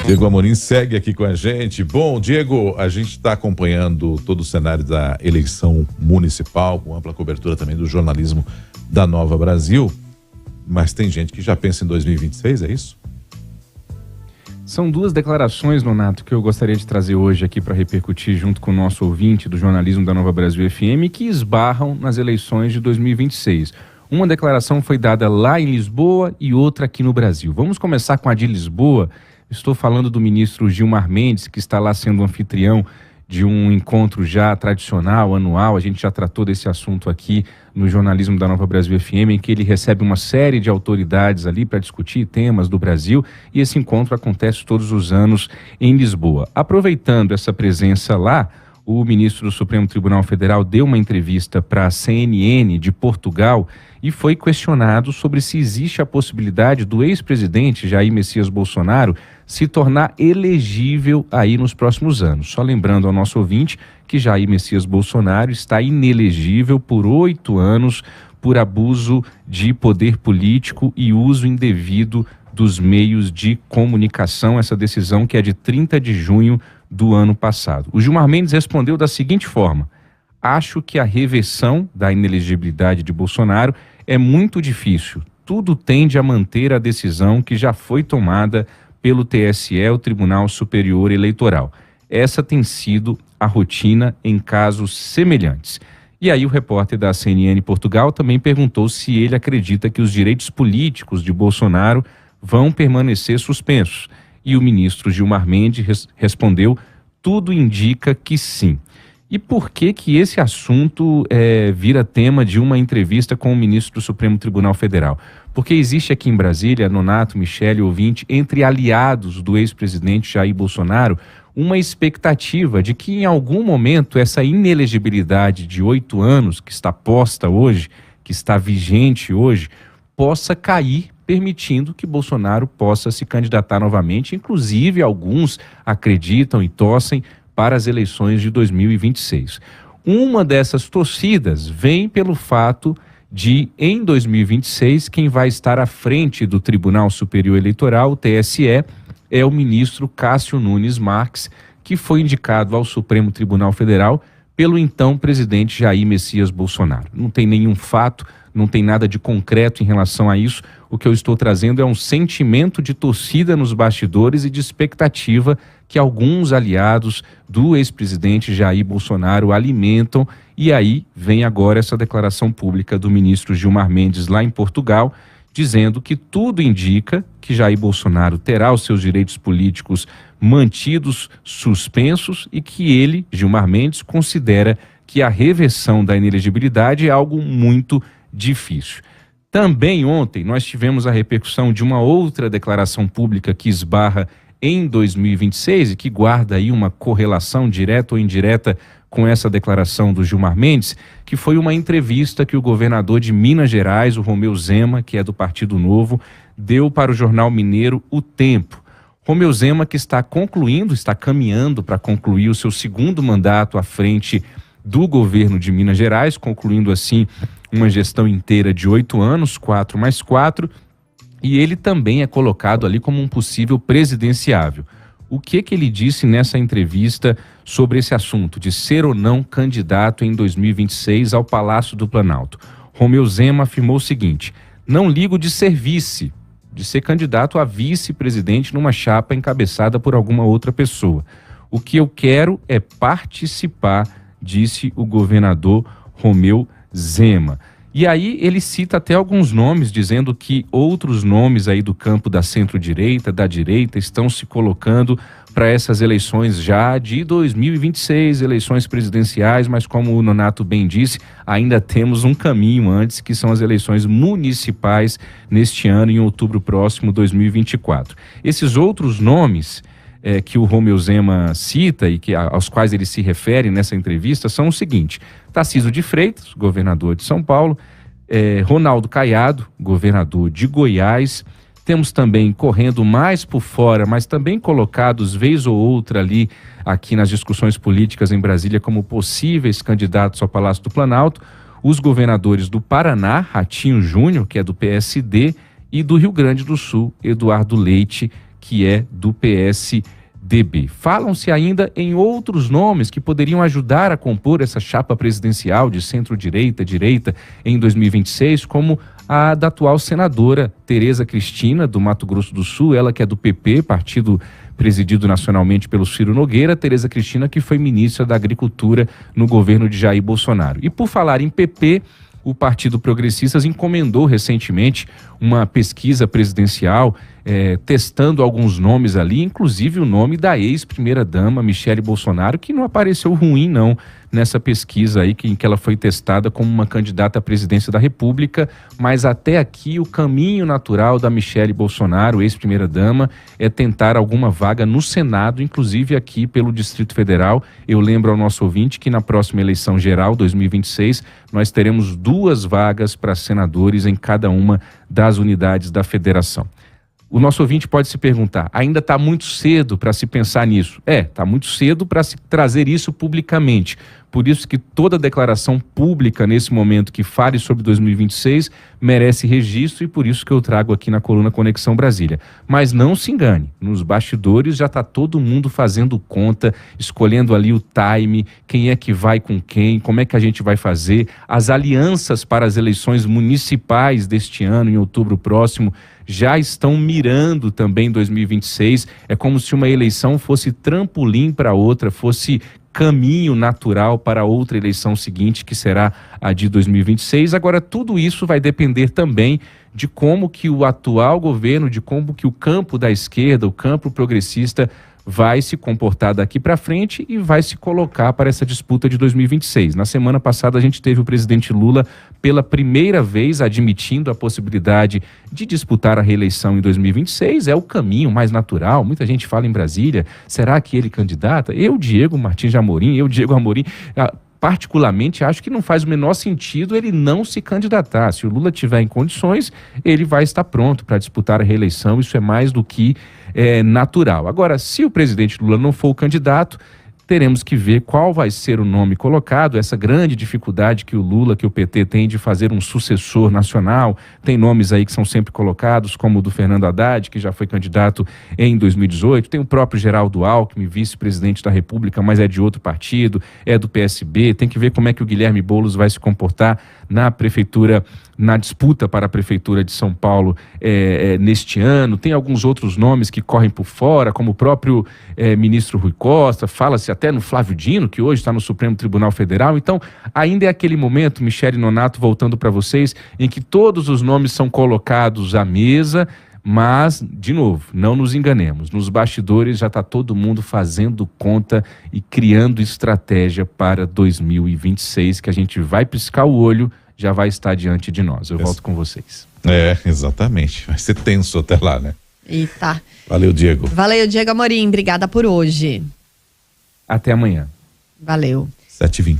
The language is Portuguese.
Diego Amorim segue aqui com a gente. Bom, Diego, a gente está acompanhando todo o cenário da eleição municipal, com ampla cobertura também do jornalismo da Nova Brasil, mas tem gente que já pensa em 2026, é isso? São duas declarações, Nonato, que eu gostaria de trazer hoje aqui para repercutir junto com o nosso ouvinte do jornalismo da Nova Brasil FM, que esbarram nas eleições de 2026. Uma declaração foi dada lá em Lisboa e outra aqui no Brasil. Vamos começar com a de Lisboa. Estou falando do ministro Gilmar Mendes, que está lá sendo anfitrião de um encontro já tradicional, anual. A gente já tratou desse assunto aqui no jornalismo da Nova Brasil FM, em que ele recebe uma série de autoridades ali para discutir temas do Brasil, e esse encontro acontece todos os anos em Lisboa. Aproveitando essa presença lá, o ministro do Supremo Tribunal Federal deu uma entrevista para a CNN de Portugal e foi questionado sobre se existe a possibilidade do ex-presidente Jair Messias Bolsonaro se tornar elegível aí nos próximos anos. Só lembrando ao nosso ouvinte que Jair Messias Bolsonaro está inelegível por 8 anos por abuso de poder político e uso indevido dos meios de comunicação. Essa decisão que é de 30 de junho do ano passado. O Gilmar Mendes respondeu da seguinte forma: acho que a reversão da inelegibilidade de Bolsonaro é muito difícil. Tudo tende a manter a decisão que já foi tomada pelo TSE, o Tribunal Superior Eleitoral. Essa tem sido a rotina em casos semelhantes. E aí o repórter da CNN Portugal também perguntou se ele acredita que os direitos políticos de Bolsonaro vão permanecer suspensos. E o ministro Gilmar Mendes respondeu: tudo indica que sim. E por que esse assunto vira tema de uma entrevista com o ministro do Supremo Tribunal Federal? Porque existe aqui em Brasília, Nonato, Michele, ouvinte, entre aliados do ex-presidente Jair Bolsonaro, uma expectativa de que em algum momento essa inelegibilidade de 8 anos que está posta hoje, que está vigente hoje, possa cair, permitindo que Bolsonaro possa se candidatar novamente. Inclusive, alguns acreditam e torcem para as eleições de 2026. Uma dessas torcidas vem pelo fato de, em 2026, quem vai estar à frente do Tribunal Superior Eleitoral, o TSE, é o ministro Cássio Nunes Marques, que foi indicado ao Supremo Tribunal Federal pelo então presidente Jair Messias Bolsonaro. Não tem nenhum fato, não tem nada de concreto em relação a isso. O que eu estou trazendo é um sentimento de torcida nos bastidores e de expectativa que alguns aliados do ex-presidente Jair Bolsonaro alimentam. E aí vem agora essa declaração pública do ministro Gilmar Mendes lá em Portugal, dizendo que tudo indica que Jair Bolsonaro terá os seus direitos políticos mantidos suspensos e que ele, Gilmar Mendes, considera que a reversão da inelegibilidade é algo muito difícil. Também ontem nós tivemos a repercussão de uma outra declaração pública que esbarra em 2026 e que guarda aí uma correlação direta ou indireta com essa declaração do Gilmar Mendes, que foi uma entrevista que o governador de Minas Gerais, o Romeu Zema, que é do Partido Novo, deu para o jornal mineiro O Tempo. Romeu Zema, que está caminhando para concluir o seu segundo mandato à frente do governo de Minas Gerais, concluindo assim uma gestão inteira de 8 anos, 4 mais 4, e ele também é colocado ali como um possível presidenciável. O que ele disse nessa entrevista sobre esse assunto de ser ou não candidato em 2026 ao Palácio do Planalto? Romeu Zema afirmou o seguinte: não ligo de ser vice, de ser candidato a vice-presidente numa chapa encabeçada por alguma outra pessoa. O que eu quero é participar, disse o governador Romeu Zema. E aí ele cita até alguns nomes, dizendo que outros nomes aí do campo da centro-direita, da direita, estão se colocando para essas eleições já de 2026, eleições presidenciais, mas como o Nonato bem disse, ainda temos um caminho antes, que são as eleições municipais neste ano, em outubro próximo, 2024. Esses outros nomes que o Romeu Zema cita e aos quais ele se refere nessa entrevista são o seguinte: Tarcísio de Freitas, governador de São Paulo, Ronaldo Caiado, governador de Goiás. Temos também correndo mais por fora, mas também colocados vez ou outra ali aqui nas discussões políticas em Brasília como possíveis candidatos ao Palácio do Planalto, os governadores do Paraná, Ratinho Júnior, que é do PSD, e do Rio Grande do Sul, Eduardo Leite, que é do PSDB. Falam-se ainda em outros nomes que poderiam ajudar a compor essa chapa presidencial de centro-direita, direita em 2026, como a da atual senadora Tereza Cristina, do Mato Grosso do Sul, ela que é do PP, partido presidido nacionalmente pelo Ciro Nogueira. Tereza Cristina, que foi ministra da Agricultura no governo de Jair Bolsonaro. E por falar em PP, o Partido Progressistas encomendou recentemente uma pesquisa presidencial testando alguns nomes ali, inclusive o nome da ex-primeira-dama Michele Bolsonaro, que não apareceu ruim não nessa pesquisa aí em que ela foi testada como uma candidata à presidência da República, mas até aqui o caminho natural da Michele Bolsonaro, ex-primeira-dama, é tentar alguma vaga no Senado, inclusive aqui pelo Distrito Federal. Eu lembro ao nosso ouvinte que na próxima eleição geral, 2026, nós teremos 2 vagas para senadores em cada uma das unidades da federação. O nosso ouvinte pode se perguntar, ainda está muito cedo para se pensar nisso? Está muito cedo para se trazer isso publicamente. Por isso que toda declaração pública nesse momento que fale sobre 2026 merece registro e por isso que eu trago aqui na coluna Conexão Brasília. Mas não se engane, nos bastidores já está todo mundo fazendo conta, escolhendo ali o time, quem é que vai com quem, como é que a gente vai fazer. As alianças para as eleições municipais deste ano, em outubro próximo, já estão mirando também 2026. É como se uma eleição fosse trampolim para outra, fosse caminho natural para outra eleição seguinte, que será a de 2026. Agora, tudo isso vai depender também de como que o atual governo, de como que o campo da esquerda, o campo progressista, vai se comportar daqui para frente e vai se colocar para essa disputa de 2026. Na semana passada a gente teve o presidente Lula pela primeira vez admitindo a possibilidade de disputar a reeleição em 2026. É o caminho mais natural. Muita gente fala em Brasília, será que ele candidata? Diego Amorim, particularmente acho que não faz o menor sentido ele não se candidatar. Se o Lula tiver em condições, ele vai estar pronto para disputar a reeleição. Isso é mais do que natural. Agora, se o presidente Lula não for o candidato, teremos que ver qual vai ser o nome colocado, essa grande dificuldade que o Lula, que o PT tem de fazer um sucessor nacional. Tem nomes aí que são sempre colocados, como o do Fernando Haddad, que já foi candidato em 2018, tem o próprio Geraldo Alckmin, vice-presidente da República, mas é de outro partido, é do PSB, tem que ver como é que o Guilherme Boulos vai se comportar na prefeitura, na disputa para a prefeitura de São Paulo neste ano. Tem alguns outros nomes que correm por fora, como o próprio ministro Rui Costa, fala-se até no Flávio Dino, que hoje está no Supremo Tribunal Federal. Então, ainda é aquele momento, Michele Nonato, voltando para vocês, em que todos os nomes são colocados à mesa, mas, de novo, não nos enganemos, nos bastidores já está todo mundo fazendo conta e criando estratégia para 2026, que a gente vai piscar o olho, já vai estar diante de nós. Eu volto com vocês. Exatamente. Vai ser tenso até lá, né? Eita. Valeu, Diego. Valeu, Diego Amorim. Obrigada por hoje. Até amanhã. Valeu. 7h20.